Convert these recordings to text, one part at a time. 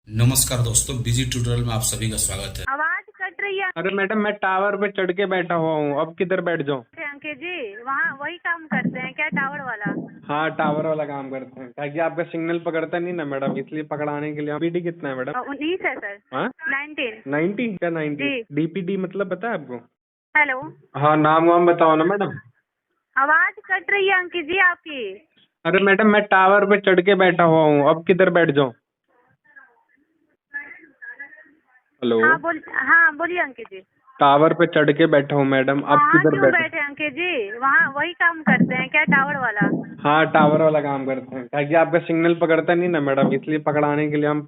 नमस्कार दोस्तों, busy tutorial में आप सभी का स्वागत है। आवाज कट रही है। अरे मैडम, मैं टावर पे चढ़ के बैठा हुआ हूँ, अब किधर बैठ जाऊँ? अंकित जी वहाँ वही काम करते हैं क्या, टावर वाला? हाँ, टावर वाला काम करते हैं, ताकि आपका सिग्नल पकड़ता नहीं ना मैडम, इसलिए पकड़ाने के लिए। पीडी कितना है मैडम? 19 है सर। हाँ, 19। 90 क्या 90? जी। डीपीडी मतलब पता है आपको? हेलो। हाँ, नाम वाम बताओ ना मैडम। आवाज कट रही है अंकित जी आपकी। अरे मैडम, मैं टावर पे चढ़ के बैठा हुआ हूँ, अब किधर बैठ जाऊँ? हेलो। हाँ बोलिए अंकित जी। टावर पे चढ़ के बैठा हूँ मैडम, अब वहाँ किधर क्यों बैठूं? बैठे अंकित जी, वहाँ वही काम करते हैं क्या, टावर वाला? हाँ, टावर वाला काम करते हैं, ताकि आपका सिग्नल पकड़ता नहीं ना मैडम, इसलिए पकड़ाने के लिए हम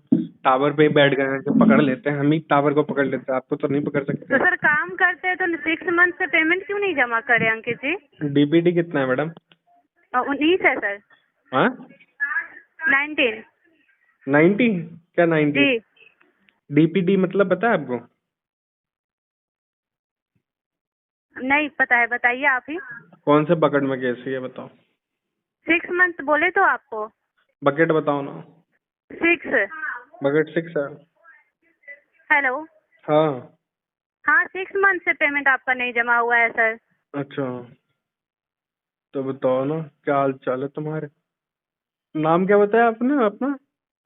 टावर पे ही बैठ गए हैं कि पकड़ लेते हैं, हम ही टावर को पकड़ लेते हैं, आपको तो नहीं पकड़ तो सकते। सर काम करते हैं तो 6 मंथ से पेमेंट क्यों नहीं जमा करे अंकित जी? डीपीडी कितना है मैडम? 19 है सर। हाँ, 19। 90 क्या 90? जी। डीपीडी मतलब पता है आपको? नहीं पता है, बताइए आप ही। कौन से बकेट में कैसी है बताओ? 6 मंथ बोले तो आपको। बकेट बताओ ना। 6। बकेट 6 है। हेलो। हाँ। हाँ 6 मंथ से पेमेंट आपका नहीं जमा हुआ है सर। अच्छा, तो बताओ ना, क्या हाल चाल है तुम्हारे? नाम क्या बताया आपने अपना?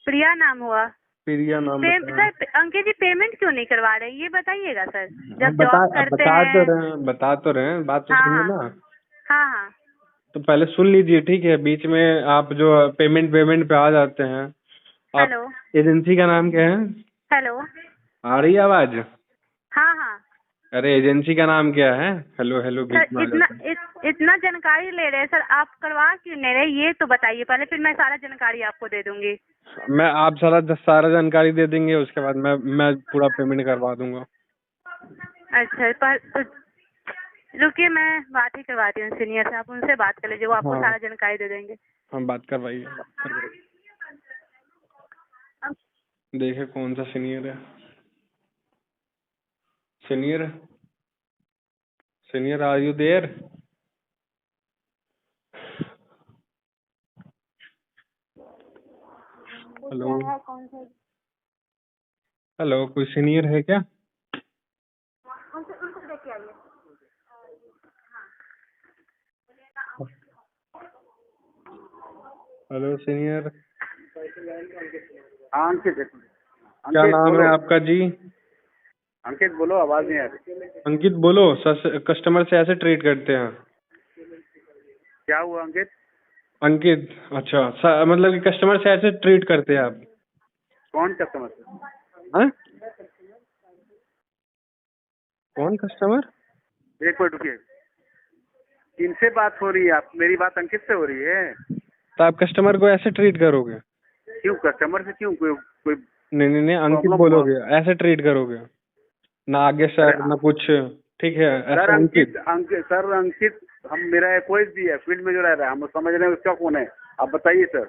प्रिया नाम हुआ। प्रिया नाम बताया। सर अंकित जी पेमेंट क्यों नहीं करवा रहे ये बताइएगा सर। हम जब जॉब करते हैं। बता तो रहे हैं, बात तो हाँ सुनिए हाँ। ना। हाँ हाँ। तो पहले सुन लीजिए, ठीक है? बीच में आप जो पेमेंट पेमेंट पे आ जाते हैं। आप हेलो। एजेंसी का नाम क्या है? हेलो। आ रही है आवाज? हाँ हाँ। अरे एजेंसी का नाम क्या है? हेलो हेलो बीच में सर आ इतना जाता है। इतना जानकारी ले रहे हैं सर, आप करवा क्यों नहीं रहे ये तो बताइए पहले, फिर मैं सारा जानकारी आपको दे दूंगी। मैं आप सारा जानकारी दे देंगे, उसके बाद मैं पूरा पेमेंट करवा दूंगा। अच्छा पर तो रुकिए, मैं बात ही करवाती हूँ सीनियर से, आप उनसे बात कर लीजिए, वो आपको हाँ, सारा जानकारी दे देंगे। हम बात करवाइए, देखे कौन सा सीनियर है। Senior, senior are you there? Hello. Hello, कोई सीनियर है क्या? Hello senior. हाँ अंकित। क्या अंकित नाम बोलो। है आपका जी? अंकित बोलो, आवाज नहीं आ रही। अंकित बोलो, कस्टमर से ऐसे ट्रीट करते हैं? क्या हुआ अंकित? अंकित, अच्छा मतलब कि कस्टमर से ऐसे ट्रीट करते हैं आप? कौन कस्टमर से? हाँ, कौन कस्टमर? एक मिनट रुकिए। किनसे बात हो रही है? आप, मेरी बात अंकित से हो रही है? तो आप कस्टमर को ऐसे ट्रीट करोगे? क्यों कस्टमर से क्यों? कोई कोई नहीं नहीं नहीं, अंकित प्रॉब्लम हुआ? बोलोगे, ऐसे ट्रीट करोगे ना, आगे अरे सर ना कुछ। ठीक है, सर ऐसे अंकित, अंकित। सर अंकित, हम, मेरा कोई भी है फील्ड में जो रह रहा है, हम समझ रहे हैं उसका कौन है। आप बताइए सर।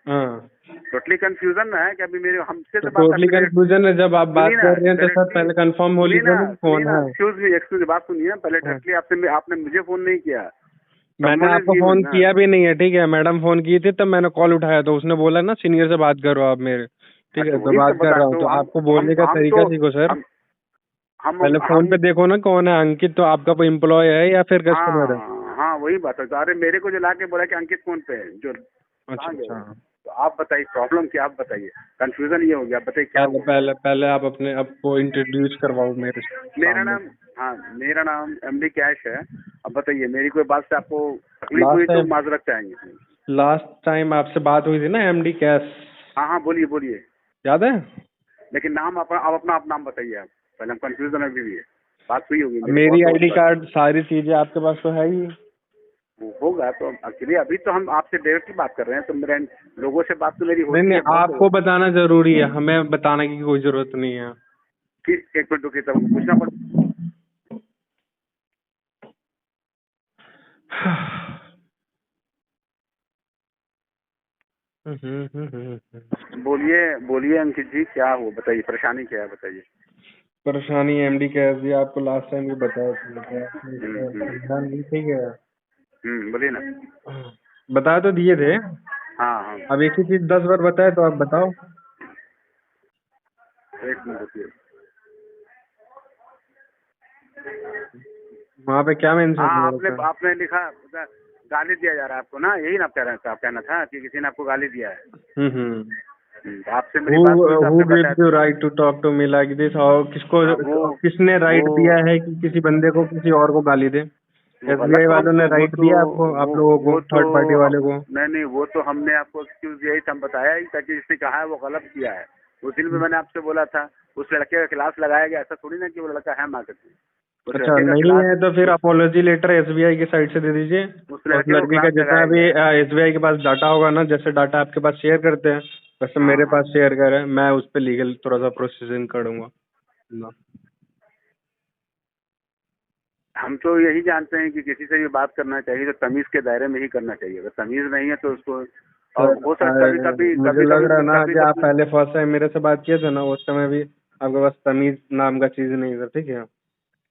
हाँ, टोटली कंफ्यूजन है कि अभी मेरे हमसे तो तो बात टोटली आपकी मेरे। कंफ्यूजन है जब आप बात सुनिए ना कर रहे हैं, तो सर डायरेक्टली। पहले कंफर्म हो सुनिए लीजिए ना, ना कि सुनिए कौन ना, है। एक्सक्यूज मी, बात सुनिए पहले। हाँ। डायरेक्टली आपने मुझे फोन नहीं किया। मैंने someone is आपको given फोन ना। किया भी नहीं है, ठीक है? मैडम फोन की थी तब मैंने कॉल उठाया, तो उसने बोला ना सीनियर से बात करो आप मेरे। ठीक अच्छा है, तो वही बात सब कर बता रहा हूँ, तो तो आपको बोलने का हम तरीका तो सीखो सर। हम हम पहले फोन पे हम देखो ना कौन है अंकित, तो आपका कोई एम्प्लॉय है या फिर कस्टमर है? हाँ हाँ वही बात है। तो अरे मेरे को जो ला के बोला कि अंकित कौन पे है, जो अच्छा कहाँ गए वो? अच्छा। तो आप बताइए प्रॉब्लम क्या, आप बताइए। कंफ्यूजन ये हो गया, आप बताइए क्या पहले हुआ। पहले पहले आप अपने आपको इंट्रोड्यूस करवाओ मेरे मेरा सामने। नाम, हाँ मेरा नाम एमडी कैश है। अब बताइए, मेरी कोई बात से आपको तकलीफ लास्ट हुई तो टाइम माजरत चाहेंगे। लास्ट टाइम आपसे बात हुई थी ना, एमडी कैश, हाँ हाँ बोलिए बोलिए। याद है? लेकिन नाम अपना आप नाम बताइए आप। पहले हम कंफ्यूजन में भी है। बात हुई होगी मेरी बहुत मेरी दोस्त आईडी बात। कार्ड सारी चीजें आपके पास तो है ही। वो होगा तो एक्चुअली अभी तो हम आपसे डायरेक्टली बात कर रहे हैं, तो मेरे लोगों से बात तो मेरी नहीं होती नहीं, है बहुत। आपको बताना जरूरी है, हमें बताने की कोई जरूरत नहीं है। फिर एक मिनट रुकिए, तब हमको पूछना पड़ता। बोलिए बोलिए अंकित जी, क्या हो बताइए, परेशानी क्या है बताइए। परेशानी एमडी कैश जी, आपको लास्ट टाइम भी बताया था, तो आपने हम्म। समझा नहीं, ठीक है? बोलिए ना। बता तो दिए थे। हाँ हाँ। अब एक ही चीज 10 बार बताए तो आप बताओ। एक मिनट रुकिए। वहाँ पे क्या मेंशन हाँ, हो रखा है? आपने लिखा गाली दिया जा रहा है आपको ना, यही ना कह रहे थे, आप कहना था कि किसी ने आपको गाली दिया है। हम्म। तो आपसे मेरी बात हुई तो Who आपने gives you बताया। right to talk to me like this? और हाँ, वो किसने राइट वो दिया है कि किसी बंदे को किसी और को गाली दे? वो एसबीआई गलत वालों ने वो राइट तो दिया आपको, आप लोगों को, वो तो थर्ड पार्टी वाले को? नहीं, वो तो हमने आपको एक्सक्यूज दिया ही था, हम बताया ही था कि जिसने कहा है वो गलत किया है। उस दिन भी मैंने आपसे बोला था, उस लड़के का क्लास लगाया गया, ऐसा थोड़ी ना कि वो लड़का है मार्केट में। उस अच्छा, लड़के का नहीं क्लास, है तो फिर अपोलॉजी लेटर एसबीआई की साइड से दे दीजिए। उस और उस लड़के को लड़के का क्लास जितना लगाया भी गया है। एसबीआई के पास डाटा होगा ना, जैसे डाटा आपके पास शेयर करते हैं वैसे हाँ, मेरे हाँ। पास शेयर करें, मैं उस पर लीगल थोड़ा सा प्रोसेसिंग करूँगा। हम तो यही जानते हैं कि किसी से भी बात करना चाहिए तो तमीज के दायरे में ही करना चाहिए। अगर तमीज नहीं है तो उसको, और हो सकता है कभी मुझे लग रहा है ना कभी कि आप कभी पहले फर्स्ट टाइम मेरे से बात किए थे ना, उस समय भी आपके पास तमीज नाम का चीज नहीं था, ठीक है?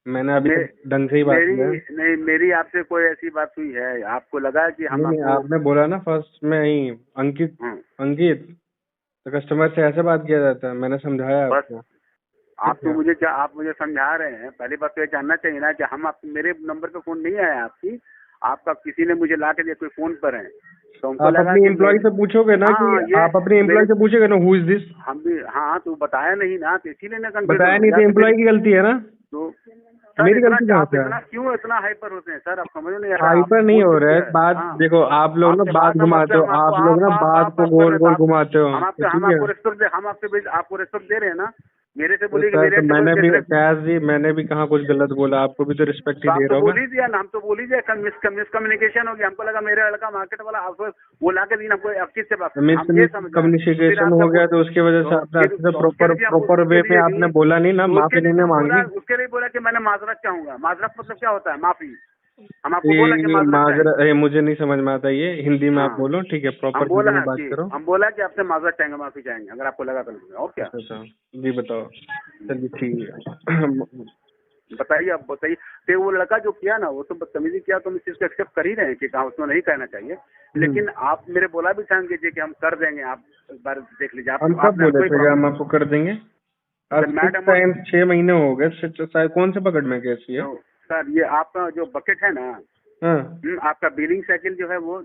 मैंने अभी तक ढंग से ही बात किया है। मेरी आपसे कोई ऐसी बात हुई है, आपको लगा कि हम नहीं, आपको। आपने बोला ना फर्स्ट में ही अंकित, हाँ, अंकित, तो कस्टमर से ऐसे बात किया जाता है, मैंने समझाया बस आपको। आप ठीक तो है, मुझे क्या, आप मुझे समझा रहे हैं। पहली बात तो ये जानना चाहिए ना कि हम, आप मेरे नंबर पे फोन नहीं आया आपकी, आपका किसी ने मुझे ला के दिया, कोई फोन पर है तो हमको आप लगा अपनी कि एम्प्लॉय से पूछोगे ना कि हाँ, ये आप अपनी मेरे, एम्प्लॉय से पूछोगे ना हु इज दिस? हम भी, हाँ, तो बताया नहीं ना, तो इसीलिए ना कंफ्यूजन बताया हो नहीं गया। तो तो एम्प्लॉय की गलती है ना, तो सर मेरी इतना गलती कहाँ आप से है? इतना क्यों इतना हाइपर होते हैं सर, आप समझ नहीं आ रहा। आप हाइपर नहीं बोल हो रहा सकते है हैं। बात, हाँ, देखो आप लोग ना आपसे बात हम आपसे घुमाते हो, हम आपको आप लोग ना बात को आप कर गोल रहे गोल हैं, घुमाते हो, हम तो ठीक आपको है? रिस्पेक्ट दे, हम आपको रिस्पेक्ट दे रहे हैं ना। मेरे से तो बोलिए कि सर, मेरे तो से कोई मैंने भी डिसरेस्पेक्ट, फैज जी, मैंने भी कहाँ कुछ गलत बोला, आपको भी तो रिस्पेक्ट ही तो आप दे तो रहा हूँ बोल मैं। ही दिया ना, हम तो बोल ही दिया, मिसकम्युनिकेशन हो गया। हमको लगा मेरा लड़का मार्केट वाला, आप वो ला के दी हमको अच्छी से बात, मिस हम ये समझ रहे हैं। तो फिर कम्युनिकेशन आपका हो गया तो उसकी वजह से आपने अच्छे से उसके प्रॉपर लिए भी हम प्रॉपर उसके वे में लिए आपने भी बोला नहीं ना, तो उसके माफी लिए भी नहीं हम बोला, मांगी। उसके लिए बोला कि मैंने माजरत चाहूंगा। माजरत मतलब क्या होता है? माफी। हम आपको बोला कि ये माजरत चाहेंगे। मुझे नहीं समझ में आता, ये हिंदी में आप हाँ, बोलो, ठीक है? हम प्रॉपर हिंदी बोला में बात कि करो। आपसे माजरत चाहेंगे, माफी चाहेंगे, अगर आपको लगा तो। और क्या? अच्छा अच्छा, जी बताओ। चलिए ठीक है। बताइए, आप बताइए। तो वो लड़का जो किया ना, वो तो बदतमीजी किया, तो हम इस चीज को एक्सेप्ट कर ही रहे हैं कि कहा उसको नहीं कहना चाहिए। लेकिन आप मेरे बोला भी था कि हम कर देंगे, आप एक बार देख लीजिए। हम कब आपने बोले कोई थे कि प्रॉब्लम, हम आपको कर देंगे? आज मैड कुछ अमाउंट। टाइम 6 महीने हो गए, शायद कौन से पकड़ में केस ये? तो सर ये आपका जो बकेट है ना, हाँ आपका बिलिंग साइकिल जो है वो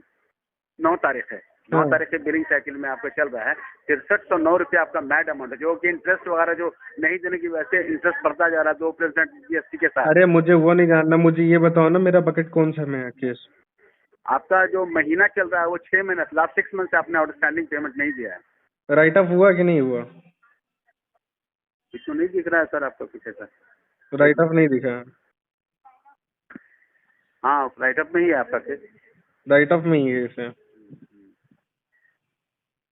9 तारीख है। 9 हाँ। तारीख के बिलिंग साइकिल में आपका चल रहा है 6309 रुपये आपका मैड अमाउंट है, जो कि इंटरेस्ट वगैरह जो नहीं देने की वजह से इंटरेस्ट बढ़ता जा रहा है 2% जीएसटी के साथ। अरे मुझे वो नहीं जानना, मुझे ये बताओ ना मेरा बकेट कौन सा में है केस? आपका जो महीना चल रहा है वो 6 महीने, लास्ट 6 मंथ से आपने आउटस्टैंडिंग पेमेंट नहीं दिया है। राइट ऑफ हुआ कि नहीं हुआ? इसको नहीं दिख रहा है सर आपका पीछे का? राइट ऑफ नहीं दिखा? हाँ, राइटअप में ही है आपका केस। राइट ऑफ में ही है इसे?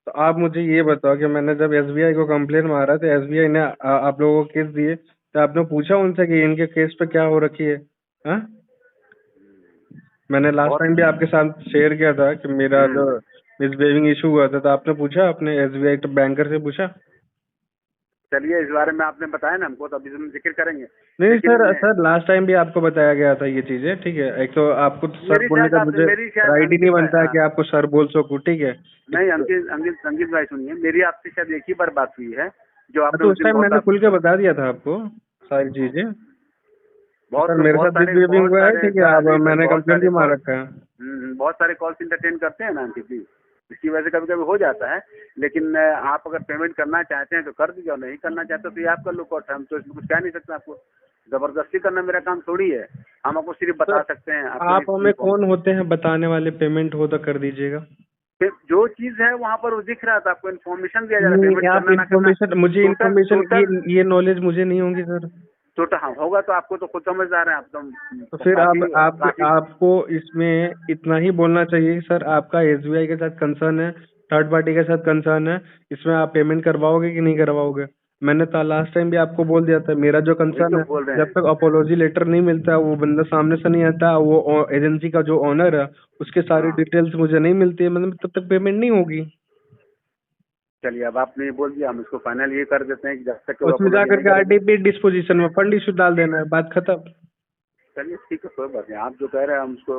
तो आप मुझे ये बताओ कि मैंने जब एसबीआई को कंप्लेन मारा तो एसबीआई ने आप लोगों को केस दिए, तो आपने पूछा उनसे कि इनके केस पे क्या हो रखी है? हाँ, मैंने लास्ट बहुत, टाइम भी आपके साथ शेयर किया था कि मेरा जो मिसबिहेविंग इशू हुआ था, तो आपने पूछा, अपने एसबीआई तो बैंकर से पूछा? चलिए इस बारे में आपने बताया ना हमको, तो अभी हम जिक्र करेंगे। नहीं लेकिन सर लास्ट टाइम भी आपको बताया गया था ये चीजें, ठीक है? एक तो आपको तो सर बोलने का मुझे राइट ही नहीं बनता है कि आपको सर बोल सकूं, ठीक है? नहीं, अंकित भाई सुनिए, मेरी आपसे शायद एक ही बार बात हुई है, जो आपने तो उस उस दिन टाइम मैंने बहुत खुल के बता दिया था आपको सारी चीजें। सर मेरे बहुत साथ सारे मिसबिहेविंग बहुत हुआ है, सारे ठीक है? अब मैंने बहुत कंप्लेंट सारे भी मार कॉल, रखा है। बहुत सारे कॉल्स इंटरटेन करते हैं ना अंकित जी, इसकी वजह से कभी कभी हो जाता है। लेकिन आप अगर पेमेंट करना चाहते हैं तो कर दीजिए, और नहीं करना चाहते तो ये आपका लुकआउट है। हम तो इसमें कुछ कह नहीं सकते, आपको जबरदस्ती करना मेरा काम थोड़ी है। हम आपको सिर्फ बता सकते हैं। आप हमें कौन होते हैं बताने वाले? पेमेंट हो तो कर दीजिएगा। जो चीज है वहाँ पर वो दिख रहा था, आपको इन्फॉर्मेशन दिया जा रहा है, पेमेंट नहीं, आप करना ना करना। इन्फॉर्मेशन, मुझे इन्फॉर्मेशन ये नॉलेज मुझे नहीं होगी सर। टोटल हाँ होगा तो आपको तो खुद समझदार है आप तो। तो फिर काफी आपको इसमें इतना ही बोलना चाहिए कि सर आपका एसबीआई के साथ कंसर्न है, थर्ड पार्टी के साथ कंसर्न है, इसमें आप पेमेंट करवाओगे कि नहीं करवाओगे? मैंने तो लास्ट टाइम भी आपको बोल दिया था, मेरा जो वही कंसर्न तो है, बोल रहे जब हैं। तक अपोलॉजी लेटर नहीं मिलता, वो बंदा सामने से नहीं आता, वो एजेंसी का जो ओनर है उसके सारी हाँ, डिटेल्स मुझे नहीं मिलती है, मतलब तब तक पेमेंट नहीं होगी। चलिए अब आपने ये बोल दिया, हम इसको फाइनल ये कर देते हैं कि जब तक वो उसमें apology जाकर नहीं के करेंगे। आरटीपी डिस्पोजिशन में फंड इशू डाल देना है, बात खत्म। चलिए ठीक है, कोई बात नहीं, आप जो कह रहे हैं हम उसको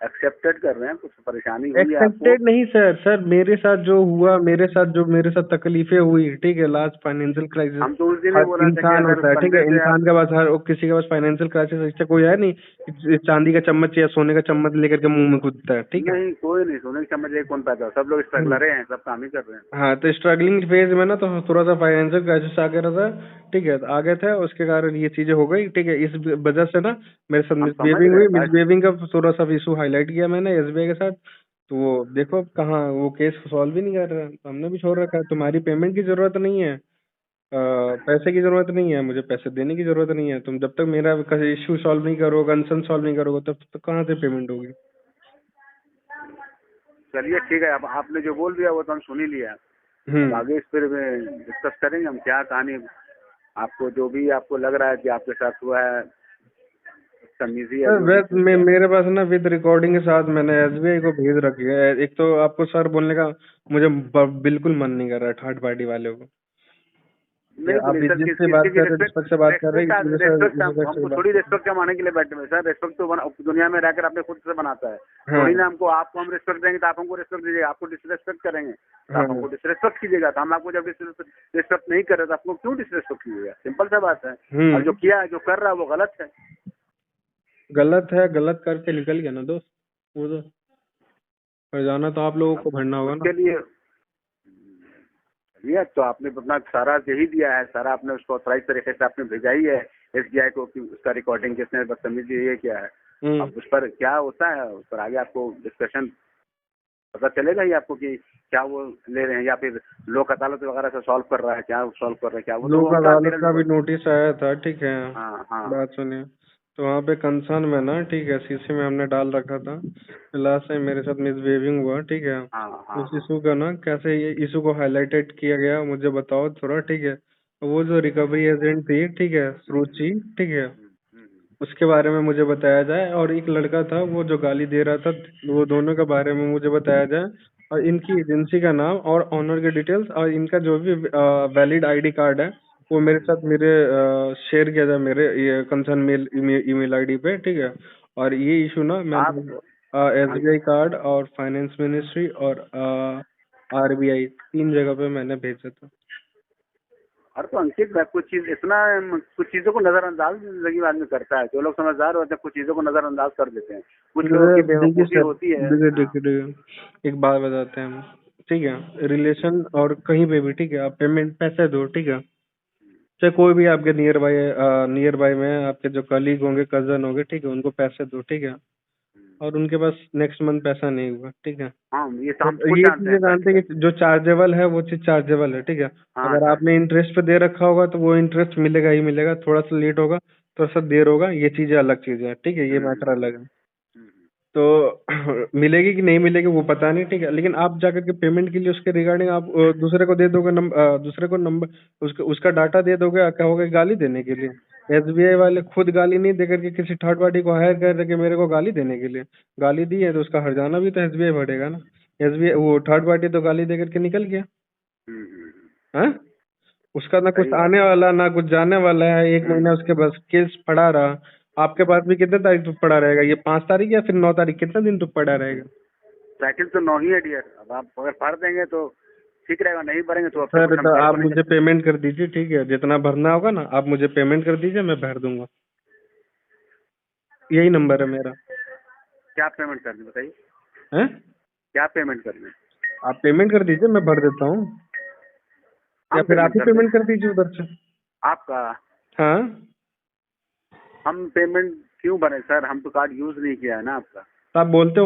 एक्सेप्टेड कर रहे हैं, कुछ परेशानी हुई है आपको? एक्सेप्टेड नहीं सर मेरे साथ जो हुआ, मेरे साथ तकलीफें हुई, ठीक है, लास्ट फाइनेंशियल क्राइसिस। हम तो उस दिन ही हर बोला था कि इंसान अगर होता है, ठीक बंदे है, से इंसान के पास हर किसी के पास फाइनेंशियल क्राइसिस ऐसा कोई है नहीं कि चांदी का चम्मच या सोने का चम्मच लेकर के मुंह में कूदता है, ठीक है। नहीं, कोई नहीं, सोने की समझ कौन पैदा हो, सब लोग स्ट्रगलर हैं, सब काम ही कर रहे हैं। हाँ, तो स्ट्रगलिंग फेज में ना तो थोड़ा सा फाइनेंशियल क्राइसिस आ गया था, ठीक है, तो आ गए थे, उसके कारण ये चीजें हो गई, ठीक है। इस वजह से ना मेरे साथ हम समझ मिसबिहेविंग रहे हुई, हैं भाई। मिसबिहेविंग का थोड़ा सा इशू हाईलाइट किया मैंने एसबीआई के साथ। तो वो देखो कहाँ वो केस सॉल्व ही नहीं कर रहा, तो हमने भी छोड़ रखा है। तुम्हारी पेमेंट की जरूरत नहीं है, पैसे की जरूरत नहीं है, मुझे पैसे देने की जरूरत नहीं है। तुम जब तक मेरा इशू सॉल्व नहीं करोगे, कंसर्न सॉल्व नहीं करोगे, तब तक कहाँ से पेमेंट होगी। चलिए ठीक है, अब आपने जो बोल दिया वो तो हम सुन ही लिया। अब आगे इस पर डिस्कस करेंगे हम, क्या कहानी आपको जो भी आपको लग रहा है कि आपके साथ हुआ है, तमीजी है सर जो भी वैसे मेरे पास ना विद रिकॉर्डिंग के साथ मैंने एसबीआई को भेज रखी है। एक तो आपको सर बोलने का मुझे बिल्कुल मन नहीं कर रहा है थर्ड पार्टी वाले को। नहीं आप बोले सर, इज्जत किस से किस बात की कर रहे, रिस्पेक्ट से बात कर रहे हैं, इस वजह से हमको थोड़ी रिस्पेक्ट क्या माने के लिए बैठे हुए सर। रिस्पेक्ट तो दुनिया में रहकर आपने खुद से बनाता है, हाँ। थोड़ी ना हमको आपको हम रिस्पेक्ट देंगे तो आप हमको रिस्पेक्ट दीजिएगा। आपको डिसरिस्पेक्ट करेंगे तो आप हाँ। हमको डिसरिस्पेक्ट कीजिएगा, तो हम आपको जब डिसरिस्पेक्ट नहीं कर रहे तो आपको क्यों डिसरिस्पेक्ट कीजिएगा? सिंपल सा बात है। और जो किया है, जो कर रहा है वो गलत है। गलत है, गलत करके निकल गया ना दोस्त, वो तो पर जाना तो आप लोगों को भरना होगा ना। उसके लिए ये तो आपने अपना सारा यही दिया है, सारा आपने उसको ऑथराइज तरीके से आपने भेजा ही है एसबीआई को कि उसका रिकॉर्डिंग किसने बदतमीजी ये किया है। अब उस पर क्या होता है, उस पर आगे आपको डिस्कशन पता चलेगा ही आपको कि क्या वो ले रहे हैं या फिर लोक अदालत वगैरह से सॉल्व कर रहा है, क्या सॉल्व कर रहे हैं, क्या वो लोक तो अदालत का भी नोटिस आया था, ठीक है। हाँ हाँ बात सुनिए, तो वहाँ पे कंसर्न में ना, ठीक है, सीसी में हमने डाल रखा था। लास्ट टाइम मेरे साथ मिसबिहेविंग हुआ, ठीक है, हाँ हाँ उस इशू का ना कैसे ये इशू को हाईलाइटेड किया गया मुझे बताओ थोड़ा, ठीक है। वो जो रिकवरी एजेंट थी, ठीक है, सुरुचि, ठीक है, उसके बारे में मुझे बताया जाए, और एक लड़का था वो जो गाली दे रहा था, वो दोनों के बारे में मुझे बताया जाए, और इनकी एजेंसी का नाम और ऑनर के डिटेल्स और इनका जो भी वैलिड आईडी कार्ड है वो मेरे साथ मेरे शेयर किया जाए मेरे ये कंसर्न मेल ईमेल आईडी पे, ठीक है। और ये इशू ना आप मैंने एसबीआई कार्ड और फाइनेंस मिनिस्ट्री और आरबीआई 3 जगह पे मैंने भेजा था। और तो अंकित भाई कुछ चीज इतना कुछ चीजों को नजरअंदाज जिंदगी में आदमी करता है। जो लोग समझदार होते हैं कुछ चीजों को नजरअंदाज कर देते हैं, कुछ लोगों की बेवकूफी होती है। देखिए एक बात बताते हैं हम, ठीक है, रिलेशन और कहीं पे भी, ठीक है, आप पेमेंट पैसे दो, ठीक है, चाहे कोई भी आपके नियर बाय में आपके जो कलीग होंगे, कजन होंगे, ठीक है, उनको पैसे दो, ठीक है, और उनके पास नेक्स्ट मंथ पैसा नहीं हुआ, ठीक है, हाँ ये तो हम तो खुद ये जानते चीजें हैं जानते हैं कि जो चार्जेबल है वो चीज चार्जेबल है, ठीक है। हाँ अगर सर। आपने इंटरेस्ट पे दे रखा होगा तो वो इंटरेस्ट मिलेगा ही मिलेगा, थोड़ा सा लेट होगा, थोड़ा सा देर होगा, ये चीजें अलग चीजें हैं, ठीक है, ये मैटर अलग है। तो मिलेगी कि नहीं मिलेगी वो पता नहीं, ठीक है, लेकिन आप जाकर के पेमेंट के लिए उसके रिगार्डिंग आप दूसरे को दे दोगे दूसरे को नंबर उसका डाटा दे दोगे, कहोगे गाली देने के लिए। एसबीआई वाले खुद गाली नहीं देकर के किसी थर्ड पार्टी को हायर कर रहे कि मेरे को गाली देने के लिए, गाली दी है तो उसका हर्जाना भी तो एसबीआई भरेगा ना। एसबीआई वो थर्ड पार्टी तो गाली देकर के निकल गया, हाँ, उसका ना कुछ आने वाला ना कुछ जाने वाला है, 1 महीना उसके बस केस पड़ा रहा। आपके पास भी कितने तारीख तक पड़ा रहेगा, ये 5 तारीख या फिर 9 तारीख, कितने दिन तक पड़ा रहेगा? साइकिल तो 9 ही है डियर। अब आप अगर भर देंगे तो ठीक रहेगा, नहीं भरेंगे तो सर तो आप मुझे पेमेंट कर दीजिए, ठीक है, जितना भरना होगा ना आप मुझे पेमेंट कर दीजिए, मैं भर दूंगा। यही नंबर है मेरा। क्या पेमेंट करनी बताइए, हैं? क्या पेमेंट करनी? आप पेमेंट कर दीजिए, मैं भर देता हूँ, या फिर आप ही पेमेंट कर दीजिए उधर से। आपका? हाँ, हम पेमेंट क्यों भरे सर, हम तो कार्ड यूज नहीं किया है ना आपका। तो आप बोलते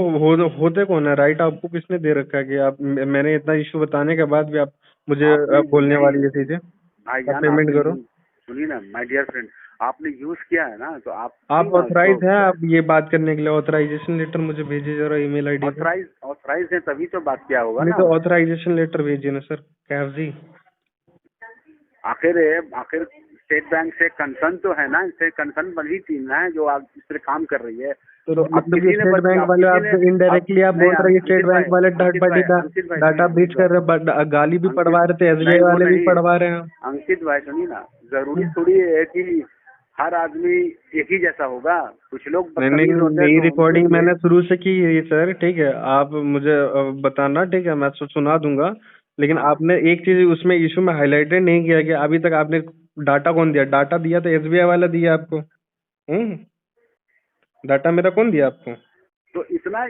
होते कौन है, राइट आपको किसने दे रखा है कि आप मैंने इतना इशू बताने के बाद भी आप मुझे बोलने वाली ये चीजें, आप पेमेंट करो। सुनिए ना माय डियर फ्रेंड, आपने यूज किया है ना तो आप ऑथराइज हैं आप ये बात करने के लिए, ऑथराइजेशन लेटर मुझे भेजिए जरा ईमेल आईडी पे। ऑथराइज है तभी तो बात किया होगा नहीं ना। तो ऑथराइजेशन लेटर भेजिए ना सर, कैफ जी। आखिर स्टेट बैंक से कंसर्न तो है ना, इससे कंसर्न बड़ी टीम है जो आप इस पर काम कर रही है। तो मतलब ये स्टेट बैंक वाले आपको इनडायरेक्टली आप बोल रहे हैं स्टेट बैंक वाले थर्ड पार्टी का डाटा ब्रीच कर रहे हैं, गाली भी पढ़वा रहे थे, एसबीआई वाले भी पढ़वा रहे हैं। अंकित भाई सुनिए ना, जरूरी थोड़ी है कि हर आदमी एक ही जैसा होगा, कुछ लोग नहीं बदतमीज नहीं, होते हैं मेरी तो रिकॉर्डिंग उनके लिए। मैंने शुरू से की है सर, ठीक है। आप मुझे बताना, ठीक है, मैं सुना दूंगा। लेकिन हाँ आपने एक चीज उसमें इशू में हाईलाइटेड नहीं किया कि अभी तक आपने डाटा कौन दिया। डाटा दिया तो एसबीआई वाला दिया आपको। डाटा मेरा कौन दिया आपको? तो इतना,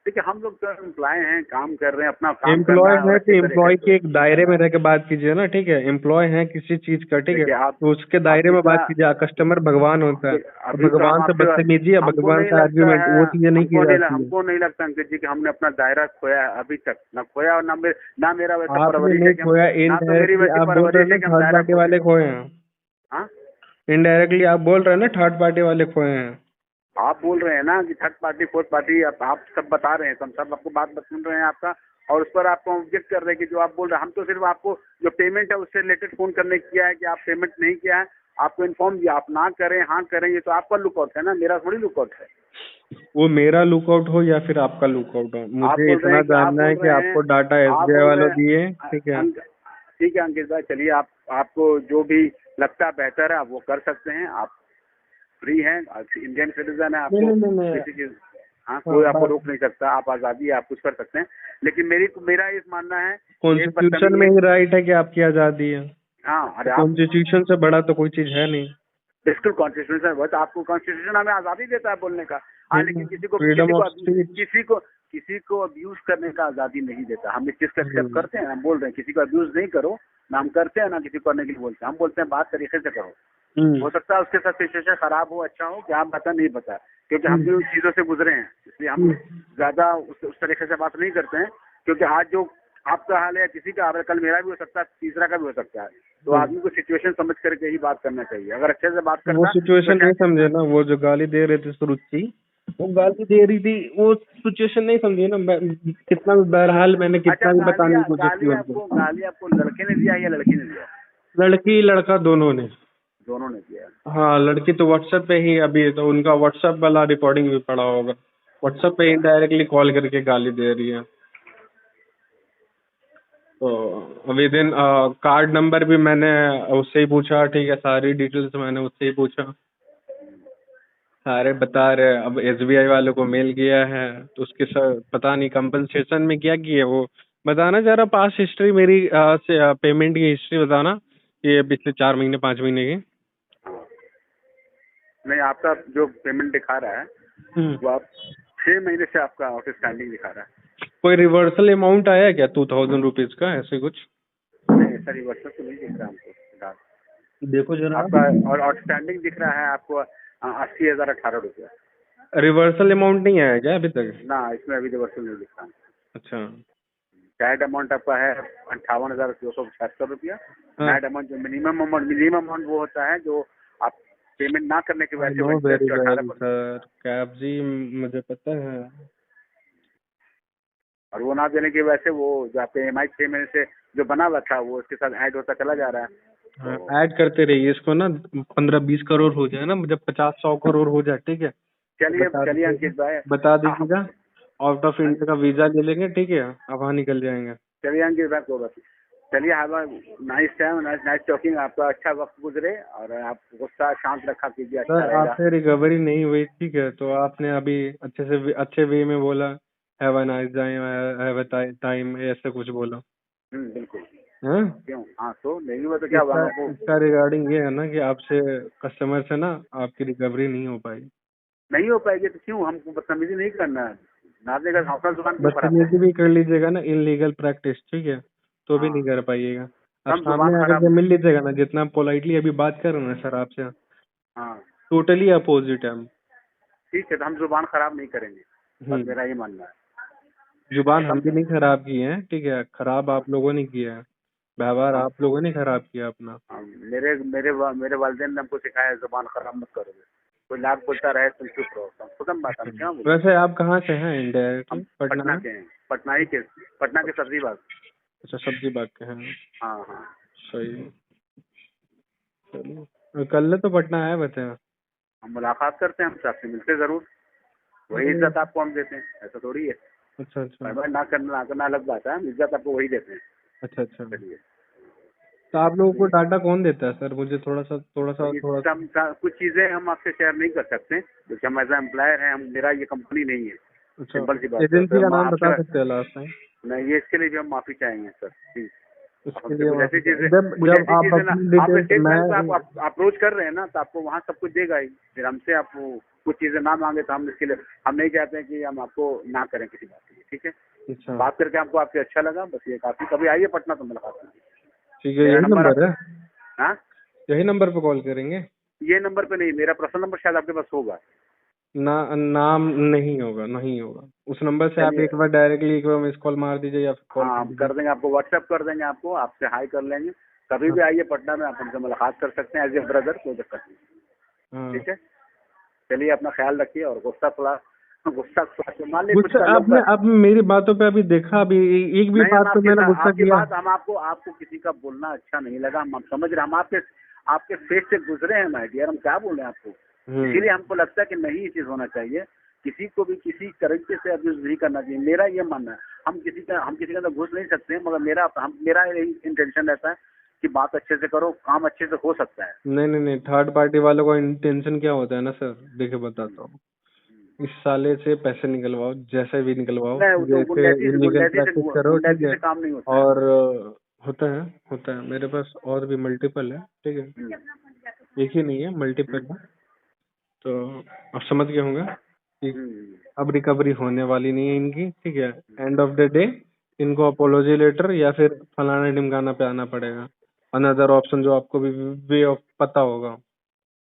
देखिए हम लोग तो एम्प्लॉय हैं, काम कर रहे हैं, अपना काम करना एम्प्लॉय है और है तो अच्छे तरीके एम्प्लॉय से के एक दायरे करना में है। रह के बात कीजिए ना, ठीक है। एम्प्लॉय है किसी चीज का, ठीक है, देखिए तो उसके दायरे में बात कीजिए। कस्टमर भगवान होता है, और अभी तो हम भगवान से आपसे, बदतमीजी या हमको भगवान नहीं से लगता आर्ग्यूमेंट, है, वो चीजें नहीं की जाती है। हमको नहीं लगता अंकित जी कि हमने अपना दायरा खोया है अभी तक, ना खोया और ना मेरा वैसा आपने परवरिश है नहीं कि हम, खोया, ना तो मेरी इनडायरेक्टली वैसी आप बोल रहे परवरिश हैं ना है कि हम थर्ड दायरा पार्टी खो दें। वाले खोए हैं। हाँ, इनडायरेक्टली आप बोल रहे हैं ना थर्ड पार्टी वाले खोए हैं। आप बोल रहे हैं ना कि थर्ड पार्टी फोर्थ पार्टी, आप सब बता रहे हैं, तो हम सब आपको बात सुन रहे हैं आपका, और उस पर आपको ऑब्जेक्ट कर रहे हैं कि जो आप बोल रहे हैं। हम तो सिर्फ आपको जो पेमेंट है उससे रिलेटेड फोन करने किया है कि आप पेमेंट नहीं किया है, आपको इन्फॉर्म किया। आप ना करें हाँ करें, ये तो आपका लुकआउट है ना, मेरा थोड़ी लुकआउट है। वो मेरा लुकआउट हो या फिर आपका लुकआउट हो, आप मुझे बोल रहे इतना हैं कि आप जानना है बोल कि रहे हैं आपको डाटा आप एसबीआई बोल रहे वालों हैं दिए, ठीक है। ठीक है अंकित भाई, चलिए आपको जो भी लगता है बेहतर है आप वो कर सकते हैं। आप फ्री हैं, इंडियन सिटीजन है, नहीं आपको नहीं नहीं नहीं, किसी चीज, हाँ हाँ कोई आपको बात, रोक नहीं सकता, आप आज़ादी है, आप कुछ कर सकते हैं। लेकिन मेरा ये मानना है कि एक कॉन्स्टिट्यूशन में बदतमीज, ही राइट है कि आपकी आज़ादी है। हाँ अरे आप कॉन्स्टिट्यूशन से बड़ा तो कोई चीज है नहीं। बिल्कुल कॉन्स्टिट्यूशन, बस आपको कॉन्स्टिट्यूशन हमें आज़ादी देता है बोलने का। हाँ, लेकिन फ्रीडम ऑफ स्पीच। किसी को अब्यूज करने का आज़ादी नहीं देता। हम इस चीज़ का एक्सेप्ट करते हैं, हम बोल रहे हैं किसी को अब्यूज नहीं करो ना, हम करते हैं ना किसी को करने के लिए बोलते हैं। हम बोलते हैं बात तरीके से करो। हो सकता है उसके साथ सिचुएशन खराब हो, अच्छा हो, क्या पता, नहीं पता, क्योंकि हम भी उन चीज़ों से गुजरे हैं, इसलिए हम ज़्यादा उस तरीके से बात नहीं करते हैं। क्योंकि आज जो आपका हाल है, किसी का हाल है, कल मेरा भी हो सकता है, तीसरा का भी हो सकता है। तो आदमी को सिचुएशन समझ करके ही बात करना चाहिए। अगर अच्छे से बात वो करता सिचुएशन तो नहीं शायद, समझे ना, वो जो गाली दे रहे थे सुरुचि, वो गाली दे रही थी, वो सिचुएशन नहीं समझी ना। कितना भी बहरहाल मैंने अच्छा कितना भी बताने की कोशिश की उनको। गाली आपको लड़के ने दिया या लड़की ने दिया? लड़की लड़का दोनों ने। दोनों ने दिया। हाँ, लड़की तो व्हाट्सएप पे ही, अभी तो उनका व्हाट्सएप वाला रिकॉर्डिंग भी पड़ा होगा। व्हाट्सएप पे इनडायरेक्टली कॉल करके गाली दे रही है। तो विद इन कार्ड नंबर भी मैंने उससे ही पूछा, ठीक है, सारी डिटेल्स मैंने उससे ही पूछा, सारे बता रहे। अब एसबीआई वालों को मेल किया है, तो उसके सर पता नहीं कंपनसेशन में क्या किए वो। बताना जरा पास हिस्ट्री मेरी से पेमेंट की हिस्ट्री बताना, ये पिछले 4 महीने 5 महीने की। नहीं, आपका जो पेमेंट दिखा रहा है हम्म। वो आप 6 महीने से आपका आउटस्टैंडिंग दिखा रहा है। कोई रिवर्सल अमाउंट आया क्या 2000 रुपीज का, ऐसे कुछ? नहीं सर, रिवर्सल तो नहीं दिख रहा हमको फिलहाल। देखो जरा। आपका और आउटस्टैंडिंग दिख रहा है आपको 80,018 रुपया। रिवर्सल अमाउंट नहीं आया क्या अभी तक? ना, इसमें अभी रिवर्सल नहीं दिख रहा। अच्छा। कैड अमाउंट आपका है 58,275 रुपया। हाँ। कैड अमाउंट जो मिनिमम अमाउंट वो होता है जो आप पेमेंट ना करने की आई वजह से नो वो वेरी इंटरेस्ट जो वेल 18%, सर, कैब जी, मुझे पता है। और वो ना देने की वजह से वो जो आपके EMI 6 महीने से जो बना हुआ था वो उसके साथ ऐड होता चला जा रहा है। हाँ, तो ऐड करते रहिए इसको ना। 15-20 करोड़ हो जाए ना, जब 50-100 करोड़ हो जाए, ठीक है, तो चलिए चलिए अंकित भाई, बता हाँ दीजिएगा। आउट ऑफ इंडिया का वीजा ले लेंगे, ठीक है, अब वहाँ निकल जाएंगे। चलिए अंकित भाई, कोई बात नहीं। चलिए, have a nice time, nice talking. आपका अच्छा वक्त गुजरे और आप गुस्सा शांत रखा कीजिए, अच्छा सर रहेगा। आपसे रिकवरी नहीं हुई, ठीक है, तो आपने अभी अच्छे वे में बोला, have a nice time, have a time, ऐसे कुछ बोला। बिल्कुल। हाँ, क्यों? हाँ, तो नहीं हुआ तो क्या हुआ आपको? इसका रिगार्डिंग ये है ना कि आपसे कस्टमर से ना आपकी रिकवरी नहीं हो पाई। नहीं हो पाएगी तो क्यों? हमको बदतमीजी नहीं करना है, ना देगा हौसला जुबान क्यों खराब बदतमीजी करेंगे? भी कर लीजिएगा ना, इनलीगल प्रैक्टिस, ठीक है, तो भी हाँ, नहीं कर पाइएगा। आप हम जुबान सामने आकर खराब, के मिल लीजिएगा ना, जितना पोलाइटली अभी बात कर रहे हैं ना सर आपसे, हाँ टोटली अपोजिट है हम। ठीक है, तो हम जुबान खराब नहीं करेंगे, बस हम्म। मेरा ये मानना है। जुबान हम हम, भी नहीं खराब किए हैं, ठीक है, खराब आप लोगों ने किया है, व्यवहार हम, आप लोगों ने खराब किया अपना। मेरे वालिदैन ने हमको सिखाया है जुबान खराब मत करोगे, कोई लाख बोलता रहे तुम चुप रहो, तो खत्म बात, हम क्या बोले। वैसे आप कहाँ से हैं हम इंडायरेक्टली? पटना पटना में? के हैं, पटना के सब्जी बाग। अच्छा, सब्जी बाग के हैं। हाँ हाँ, सही है। चलिए, कल तो पटना आए हुए थे। हम मुलाकात करते हैं, हमसे आपसे मिलते जरूर, वही इज्जत आपको हम देते हैं, ऐसा थोड़ी है। अच्छा अच्छा भाई ना करना अलग बात है, हम इज्जत आपको वही देते हैं। अच्छा अच्छा। चलिए। तो आप लोगों को डाटा कौन देता है सर? मुझे थोड़ा सा कुछ चीजें हम आपसे शेयर नहीं कर सकते क्योंकि हम एज एम्प्लॉयर हैं, हम मेरा ये कंपनी नहीं है। अच्छा, सिंपल सी बात है। एजेंसी तो का हम नाम बता आपसे सकते हैं लास्ट टाइम? नहीं, ये इसके लिए भी हम माफी चाहेंगे सर प्लीज। उसके हमसे लिए कुछ ऐसी चीजें जब आप अपनी आप डिटेल्स स्टेट बैंक मैं पे आप अप्रोच कर रहे हैं ना, तो आपको वहाँ सब कुछ देगा ही। फिर हमसे आप कुछ चीजें ना मांगे तो हम इसके लिए हम नहीं चाहते हैं कि हम आपको ना करें किसी बात के लिए, ठीक है। अच्छा बात करके हमको आपसे अच्छा लगा, बस ये काफी। कभी आइए पटना तो मुलाकात कीजिए। ठीक है, मेरा यही नंबर नंबर है? हाँ, यही नंबर पे कॉल करेंगे? ये नंबर पे नहीं, मेरा पर्सनल नंबर शायद आपके पास होगा। ना नाम नहीं होगा, नहीं होगा। उस नंबर से आप चलिए, एक बार डायरेक्टली एक बार मिस कॉल मार दीजिए या फिर कॉल हाँ कर हम दीजिए। कर देंगे, आपको व्हाट्सएप कर देंगे, आपसे हाई कर लेंगे। कभी भी आइए पटना में, आप हमसे मुलाकात कर सकते हैं एज ए ब्रदर, कोई दिक्कत नहीं, हाँ। ठीक है। चलिए, अपना ख्याल रखिए। और गुस्सा मान लीजिए कुछ गुस्सा कर लो। आपने मेरी बातों पे अभी देखा, अभी एक भी नहीं, बात पे मैंने गुस्सा आपकी किया? बात हम आपको किसी का बोलना अच्छा नहीं लगा, हम समझ रहे हैं। हम आपके फेस से गुजरे हैं माय डियर, हम क्या बोले आपको। इसीलिए हमको लगता है कि नहीं, ये चीज होना चाहिए। किसी को भी किसी तरीके से अब्यूज नहीं करना चाहिए, मेरा ये मानना है। हम किसी के अंदर घुस नहीं सकते हैं, मगर मेरा यही इंटेंशन रहता है कि बात अच्छे से करो, काम अच्छे से हो सकता है। नहीं, थर्ड पार्टी वालों का इंटेंशन क्या होता है ना सर, देखिए बताता हूँ। इस साले से पैसे निकलवाओ, जैसे भी निकलवाओ, नहीं, वो तो जैसे इलीगल प्रैक्टिस करो, ठीक गुंडैती है। से काम नहीं होता है। और होता है मेरे पास और भी मल्टीपल है, ठीक है। एक ही नहीं है, मल्टीपल है। तो आप समझ गए होंगे कि अब रिकवरी होने वाली नहीं है इनकी, ठीक है। एंड ऑफ द डे इनको अपोलॉजी लेटर या फिर फलाना ढिमकाना पे आना पड़ेगा। अनदर ऑप्शन जो आपको भी वे ऑफ पता होगा।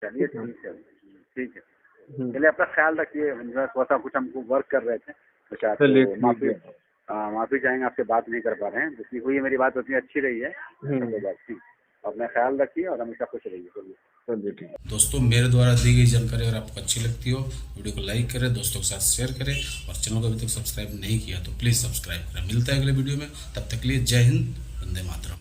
चलिए, ठीक है। हम्म, चलिए, अपना ख्याल रखिए। थोड़ा सा कुछ हमको वर्क कर रहे थे, तो क्या चलिए आपको ठीक है। माफी चाहेंगे, आपसे बात नहीं कर पा रहे हैं। जितनी हुई है मेरी बात उतनी अच्छी रही है। कोई बात नहीं, अपना ख्याल रखिए और हमेशा खुश रहिए। चलिए ठीक है। दोस्तों, मेरे द्वारा दी गई जानकारी अगर आपको अच्छी लगती हो, वीडियो को लाइक करें, दोस्तों के साथ शेयर करें, और चैनल को अभी तक सब्सक्राइब नहीं किया तो प्लीज़ सब्सक्राइब करें। मिलता है अगले वीडियो में, तब तक के लिए जय हिंद, वंदे मातरम।